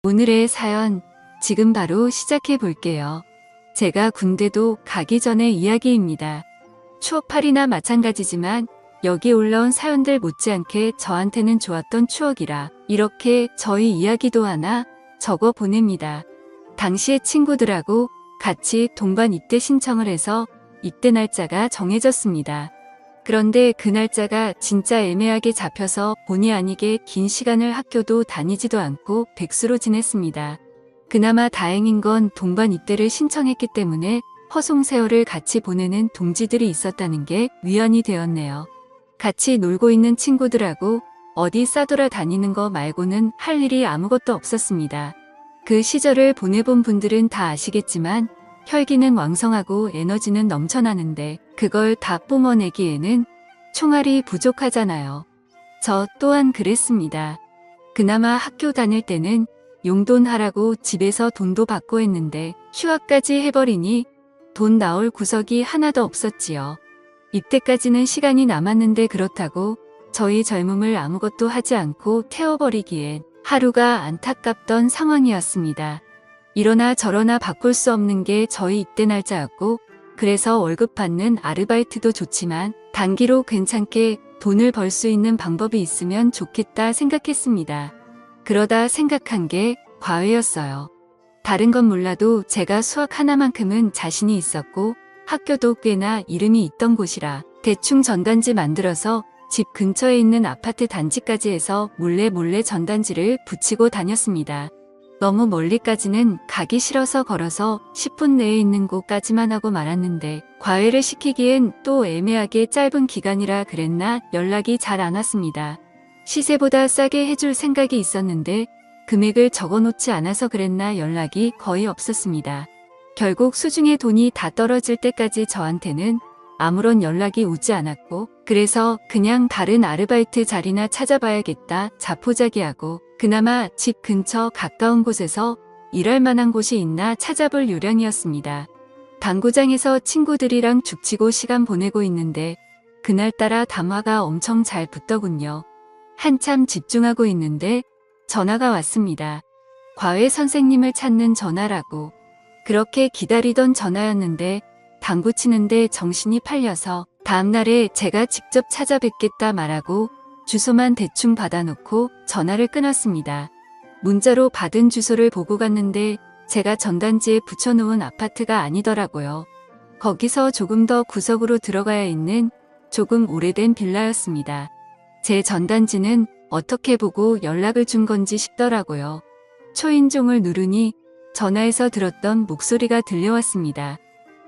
오늘의 사연 지금 바로 시작해 볼게요. 제가 군대도 가기 전의 이야기입니다. 추억팔이나 마찬가지지만 여기 올라온 사연들 못지않게 저한테는 좋았던 추억이라 이렇게 저희 이야기도 하나 적어 보냅니다. 당시에 친구들하고 같이 동반 입대 신청을 해서 입대 날짜가 정해졌습니다. 그런데 그 날짜가 진짜 애매하게 잡혀서 본의 아니게 긴 시간을 학교도 다니지도 않고 백수로 지냈습니다. 그나마 다행인 건 동반 입대를 신청했기 때문에 허송세월을 같이 보내는 동지들이 있었다는 게 위안이 되었네요. 같이 놀고 있는 친구들하고 어디 싸돌아 다니는 거 말고는 할 일이 아무것도 없었습니다. 그 시절을 보내본 분들은 다 아시겠지만 혈기는 왕성하고 에너지는 넘쳐나는데 그걸 다 뿜어내기에는 총알이 부족하잖아요. 저 또한 그랬습니다. 그나마 학교 다닐 때는 용돈하라고 집에서 돈도 받고 했는데 휴학까지 해버리니 돈 나올 구석이 하나도 없었지요. 입대까지는 시간이 남았는데 그렇다고 저희 젊음을 아무것도 하지 않고 태워버리기엔 하루가 안타깝던 상황이었습니다. 이러나 저러나 바꿀 수 없는 게 저희 입대 날짜였고 그래서 월급 받는 아르바이트도 좋지만 단기로 괜찮게 돈을 벌 수 있는 방법이 있으면 좋겠다 생각했습니다. 그러다 생각한 게 과외였어요. 다른 건 몰라도 제가 수학 하나만큼은 자신이 있었고 학교도 꽤나 이름이 있던 곳이라 대충 전단지 만들어서 집 근처에 있는 아파트 단지까지 해서 몰래 전단지를 붙이고 다녔습니다. 너무 멀리까지는 가기 싫어서 걸어서 10분 내에 있는 곳까지만 하고 말았는데 과외를 시키기엔 또 애매하게 짧은 기간이라 그랬나 연락이 잘 안 왔습니다. 시세보다 싸게 해줄 생각이 있었는데 금액을 적어놓지 않아서 그랬나 연락이 거의 없었습니다. 결국 수중에 돈이 다 떨어질 때까지 저한테는 아무런 연락이 오지 않았고 그래서 그냥 다른 아르바이트 자리나 찾아봐야겠다 자포자기하고 그나마 집 근처 가까운 곳에서 일할 만한 곳이 있나 찾아볼 요량이었습니다. 당구장에서 친구들이랑 죽치고 시간 보내고 있는데 그날따라 담화가 엄청 잘 붙더군요. 한참 집중하고 있는데 전화가 왔습니다. 과외 선생님을 찾는 전화라고. 그렇게 기다리던 전화였는데 당구 치는데 정신이 팔려서 다음날에 제가 직접 찾아뵙겠다 말하고 주소만 대충 받아놓고 전화를 끊었습니다. 문자로 받은 주소를 보고 갔는데 제가 전단지에 붙여놓은 아파트가 아니더라고요. 거기서 조금 더 구석으로 들어가야 있는 조금 오래된 빌라였습니다. 제 전단지는 어떻게 보고 연락을 준 건지 싶더라고요. 초인종을 누르니 전화에서 들었던 목소리가 들려왔습니다.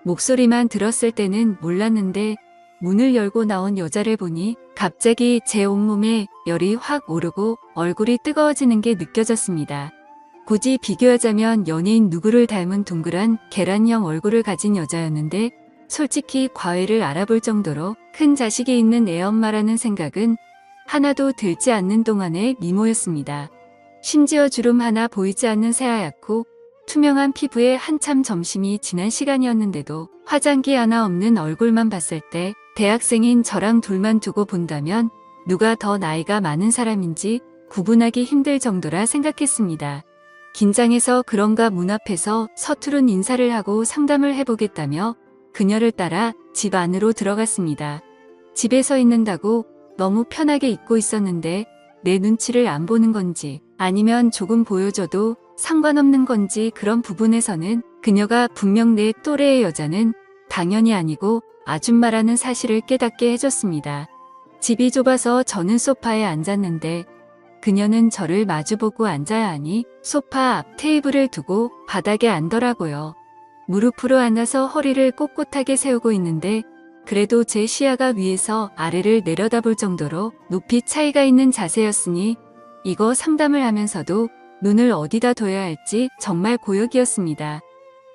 목소리만 들었을 때는 몰랐는데 문을 열고 나온 여자를 보니 갑자기 제 온몸에 열이 확 오르고 얼굴이 뜨거워지는 게 느껴졌습니다. 굳이 비교하자면 연예인 누구를 닮은 동그란 계란형 얼굴을 가진 여자였는데 솔직히 과외를 알아볼 정도로 큰 자식이 있는 애엄마라는 생각은 하나도 들지 않는 동안의 미모였습니다. 심지어 주름 하나 보이지 않는 새하얗고 투명한 피부에 한참 점심이 지난 시간이었는데도 화장기 하나 없는 얼굴만 봤을 때 대학생인 저랑 둘만 두고 본다면 누가 더 나이가 많은 사람인지 구분하기 힘들 정도라 생각했습니다. 긴장해서 그런가 문 앞에서 서투른 인사를 하고 상담을 해보겠다며 그녀를 따라 집 안으로 들어갔습니다. 집에 서 있는다고 너무 편하게 있고 있었는데 내 눈치를 안 보는 건지 아니면 조금 보여줘도 상관없는 건지 그런 부분에서는 그녀가 분명 내 또래의 여자는 당연히 아니고 아줌마라는 사실을 깨닫게 해줬습니다. 집이 좁아서 저는 소파에 앉았는데 그녀는 저를 마주보고 앉아야 하니 소파 앞 테이블을 두고 바닥에 앉더라고요. 무릎으로 앉아서 허리를 꼿꼿하게 세우고 있는데 그래도 제 시야가 위에서 아래를 내려다볼 정도로 높이 차이가 있는 자세였으니 이거 상담을 하면서도 눈을 어디다 둬야 할지 정말 고역이었습니다.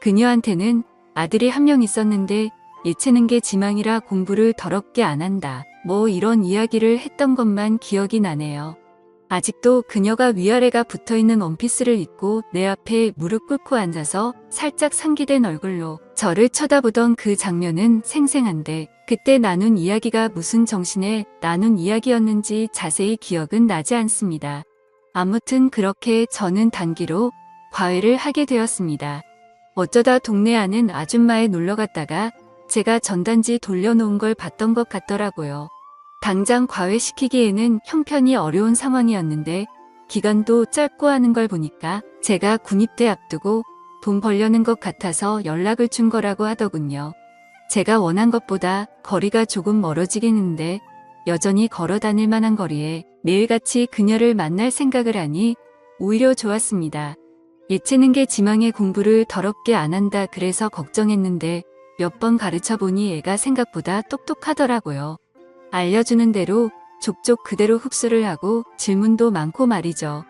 그녀한테는 아들이 한 명 있었는데 예체능 게 지망이라 공부를 더럽게 안 한다. 뭐 이런 이야기를 했던 것만 기억이 나네요. 아직도 그녀가 위아래가 붙어있는 원피스를 입고 내 앞에 무릎 꿇고 앉아서 살짝 상기된 얼굴로 저를 쳐다보던 그 장면은 생생한데 그때 나눈 이야기가 무슨 정신에 나눈 이야기였는지 자세히 기억은 나지 않습니다. 아무튼 그렇게 저는 단기로 과외를 하게 되었습니다. 어쩌다 동네 아는 아줌마에 놀러 갔다가 제가 전단지 돌려놓은 걸 봤던 것 같더라고요. 당장 과외시키기에는 형편이 어려운 상황이었는데 기간도 짧고 하는 걸 보니까 제가 군입대 앞두고 돈 벌려는 것 같아서 연락을 준 거라고 하더군요. 제가 원한 것보다 거리가 조금 멀어지긴 했는데 여전히 걸어 다닐 만한 거리에 매일같이 그녀를 만날 생각을 하니 오히려 좋았습니다. 예체능계 지망의 공부를 더럽게 안 한다 그래서 걱정했는데 몇 번 가르쳐 보니 애가 생각보다 똑똑하더라고요. 알려주는 대로 족족 그대로 흡수를 하고 질문도 많고 말이죠.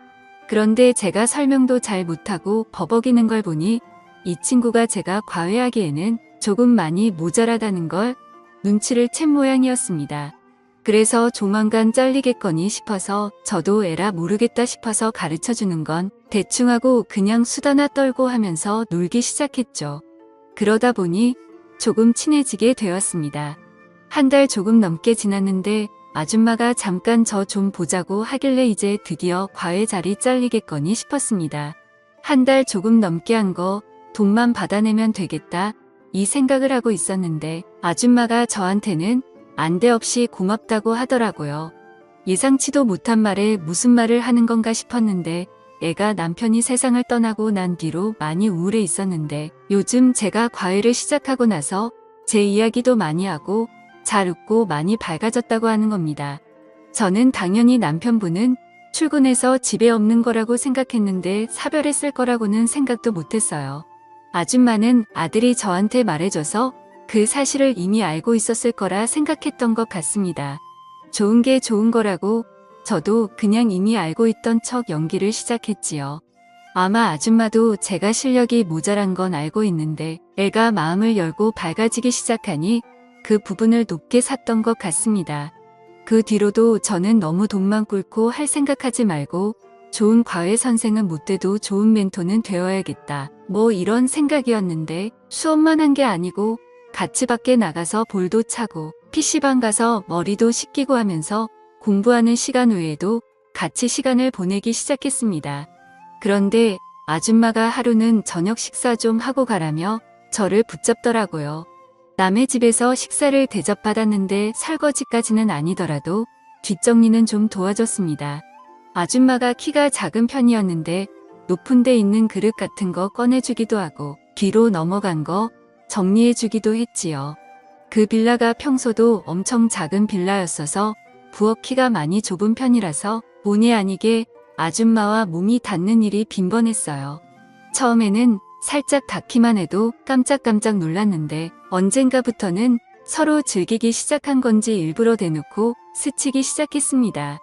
그런데 제가 설명도 잘 못하고 버벅이는 걸 보니 이 친구가 제가 과외하기에는 조금 많이 모자라다는 걸 눈치를 챈 모양이었습니다. 그래서 조만간 잘리겠거니 싶어서 저도 에라 모르겠다 싶어서 가르쳐주는 건 대충 하고 그냥 수다나 떨고 하면서 놀기 시작했죠. 그러다 보니 조금 친해지게 되었습니다. 한 달 조금 넘게 지났는데 아줌마가 잠깐 저 좀 보자고 하길래 이제 드디어 과외 자리 잘리겠거니 싶었습니다. 한 달 조금 넘게 한 거 돈만 받아내면 되겠다 이 생각을 하고 있었는데 아줌마가 저한테는 안대없이 고맙다고 하더라고요. 예상치도 못한 말에 무슨 말을 하는 건가 싶었는데 애가 남편이 세상을 떠나고 난 뒤로 많이 우울해 있었는데 요즘 제가 과외를 시작하고 나서 제 이야기도 많이 하고 잘 웃고 많이 밝아졌다고 하는 겁니다. 저는 당연히 남편분은 출근해서 집에 없는 거라고 생각했는데 사별했을 거라고는 생각도 못했어요. 아줌마는 아들이 저한테 말해줘서 그 사실을 이미 알고 있었을 거라 생각했던 것 같습니다. 좋은 게 좋은 거라고 저도 그냥 이미 알고 있던 척 연기를 시작했지요. 아마 아줌마도 제가 실력이 모자란 건 알고 있는데 애가 마음을 열고 밝아지기 시작하니 그 부분을 높게 샀던 것 같습니다. 그 뒤로도 저는 너무 돈만 꿇고 할 생각하지 말고 좋은 과외 선생은 못 돼도 좋은 멘토는 되어야겠다. 뭐 이런 생각이었는데 수업만 한 게 아니고 같이 밖에 나가서 볼도 차고 PC방 가서 머리도 식히고 하면서 공부하는 시간 외에도 같이 시간을 보내기 시작했습니다. 그런데 아줌마가 하루는 저녁 식사 좀 하고 가라며 저를 붙잡더라고요. 남의 집에서 식사를 대접받았는데 설거지까지는 아니더라도 뒷정리는 좀 도와줬습니다. 아줌마가 키가 작은 편이었는데 높은 데 있는 그릇 같은 거 꺼내주기도 하고 뒤로 넘어간 거 정리해주기도 했지요. 그 빌라가 평소도 엄청 작은 빌라였어서 부엌 키가 많이 좁은 편이라서 본의 아니게 아줌마와 몸이 닿는 일이 빈번했어요. 처음에는 살짝 닿기만 해도 깜짝깜짝 놀랐는데 언젠가부터는 서로 즐기기 시작한 건지 일부러 대놓고 스치기 시작했습니다.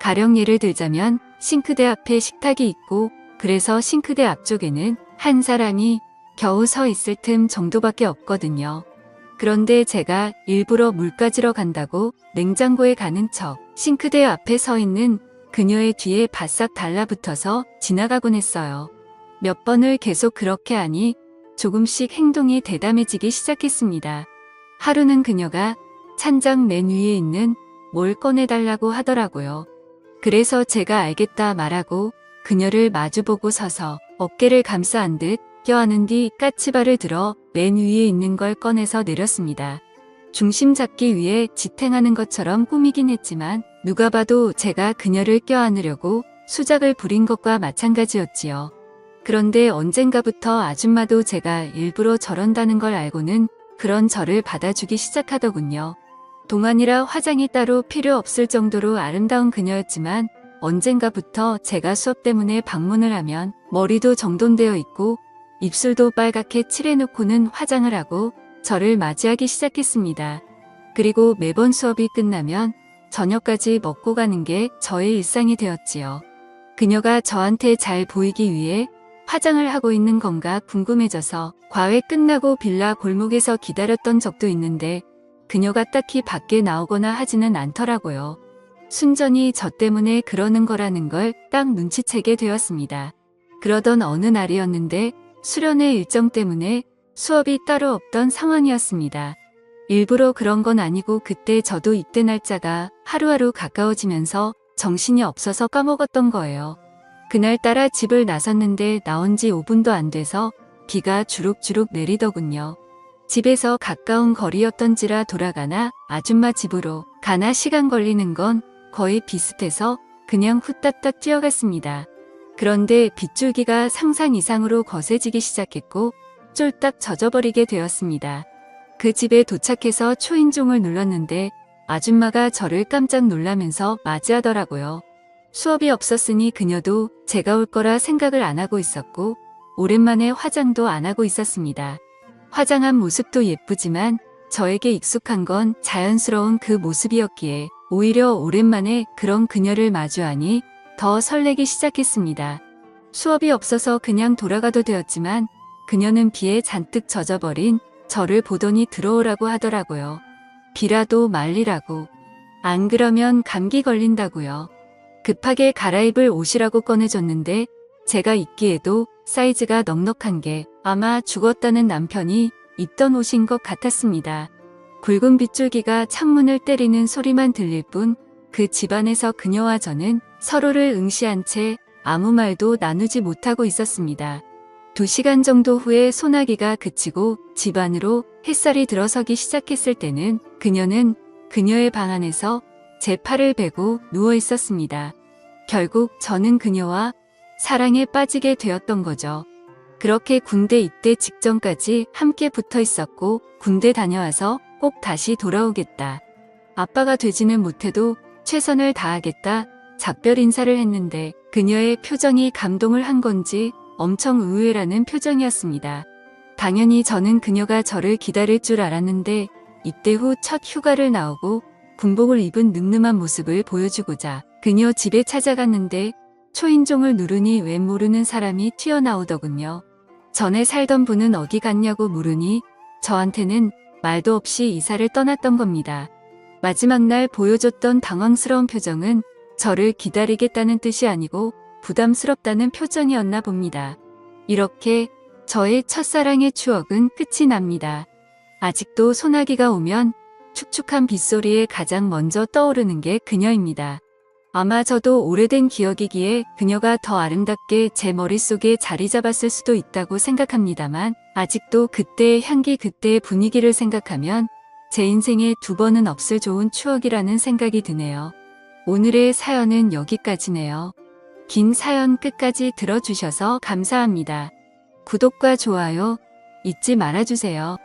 가령 예를 들자면 싱크대 앞에 식탁이 있고 그래서 싱크대 앞쪽에는 한 사람이 겨우 서 있을 틈 정도밖에 없거든요. 그런데 제가 일부러 물 가지러 간다고 냉장고에 가는 척 싱크대 앞에 서 있는 그녀의 뒤에 바싹 달라붙어서 지나가곤 했어요. 몇 번을 계속 그렇게 하니 조금씩 행동이 대담해지기 시작했습니다. 하루는 그녀가 찬장 맨 위에 있는 뭘 꺼내달라고 하더라고요. 그래서 제가 알겠다 말하고 그녀를 마주보고 서서 어깨를 감싸 안 듯 껴안은 뒤 까치발을 들어 맨 위에 있는 걸 꺼내서 내렸습니다. 중심 잡기 위해 지탱하는 것처럼 꾸미긴 했지만 누가 봐도 제가 그녀를 껴안으려고 수작을 부린 것과 마찬가지였지요. 그런데 언젠가부터 아줌마도 제가 일부러 저런다는 걸 알고는 그런 저를 받아주기 시작하더군요. 동안이라 화장이 따로 필요 없을 정도로 아름다운 그녀였지만 언젠가부터 제가 수업 때문에 방문을 하면 머리도 정돈되어 있고 입술도 빨갛게 칠해놓고는 화장을 하고 저를 맞이하기 시작했습니다. 그리고 매번 수업이 끝나면 저녁까지 먹고 가는 게 저의 일상이 되었지요. 그녀가 저한테 잘 보이기 위해 화장을 하고 있는 건가 궁금해져서 과외 끝나고 빌라 골목에서 기다렸던 적도 있는데 그녀가 딱히 밖에 나오거나 하지는 않더라고요. 순전히 저 때문에 그러는 거라는 걸 딱 눈치채게 되었습니다. 그러던 어느 날이었는데 수련회 일정 때문에 수업이 따로 없던 상황이었습니다. 일부러 그런 건 아니고 그때 저도 입대 날짜가 하루하루 가까워지면서 정신이 없어서 까먹었던 거예요. 그날따라 집을 나섰는데 나온 지 5분도 안 돼서 비가 주룩주룩 내리더군요. 집에서 가까운 거리였던지라 돌아가나 아줌마 집으로 가나 시간 걸리는 건 거의 비슷해서 그냥 후딱딱 뛰어갔습니다. 그런데 빗줄기가 상상 이상으로 거세지기 시작했고 쫄딱 젖어버리게 되었습니다. 그 집에 도착해서 초인종을 눌렀는데 아줌마가 저를 깜짝 놀라면서 맞이하더라고요. 수업이 없었으니 그녀도 제가 올 거라 생각을 안 하고 있었고 오랜만에 화장도 안 하고 있었습니다. 화장한 모습도 예쁘지만 저에게 익숙한 건 자연스러운 그 모습이었기에 오히려 오랜만에 그런 그녀를 마주하니 더 설레기 시작했습니다. 수업이 없어서 그냥 돌아가도 되었지만 그녀는 비에 잔뜩 젖어버린 저를 보더니 들어오라고 하더라고요. 비라도 말리라고. 안 그러면 감기 걸린다고요. 급하게 갈아입을 옷이라고 꺼내줬는데 제가 입기에도 사이즈가 넉넉한 게 아마 죽었다는 남편이 입던 옷인 것 같았습니다. 굵은 빗줄기가 창문을 때리는 소리만 들릴 뿐 그 집안에서 그녀와 저는 서로를 응시한 채 아무 말도 나누지 못하고 있었습니다. 2시간 정도 후에 소나기가 그치고 집 안으로 햇살이 들어서기 시작했을 때는 그녀는 그녀의 방 안에서 제 팔을 베고 누워 있었습니다. 결국 저는 그녀와 사랑에 빠지게 되었던 거죠. 그렇게 군대 입대 직전까지 함께 붙어 있었고 군대 다녀와서 꼭 다시 돌아오겠다. 아빠가 되지는 못해도 최선을 다하겠다. 작별 인사를 했는데 그녀의 표정이 감동을 한 건지 엄청 의외라는 표정이었습니다. 당연히 저는 그녀가 저를 기다릴 줄 알았는데 입대 후 첫 휴가를 나오고 군복을 입은 늠름한 모습을 보여주고자 그녀 집에 찾아갔는데 초인종을 누르니 웬 모르는 사람이 튀어나오더군요. 전에 살던 분은 어디 갔냐고 물으니 저한테는 말도 없이 이사를 떠났던 겁니다. 마지막 날 보여줬던 당황스러운 표정은 저를 기다리겠다는 뜻이 아니고 부담스럽다는 표정이었나 봅니다. 이렇게 저의 첫사랑의 추억은 끝이 납니다. 아직도 소나기가 오면 축축한 빗소리에 가장 먼저 떠오르는 게 그녀입니다. 아마 저도 오래된 기억이기에 그녀가 더 아름답게 제 머릿속에 자리 잡았을 수도 있다고 생각합니다만 아직도 그때의 향기, 그때의 분위기를 생각하면 제 인생에 2번은 없을 좋은 추억이라는 생각이 드네요. 오늘의 사연은 여기까지네요. 긴 사연 끝까지 들어주셔서 감사합니다. 구독과 좋아요 잊지 말아주세요.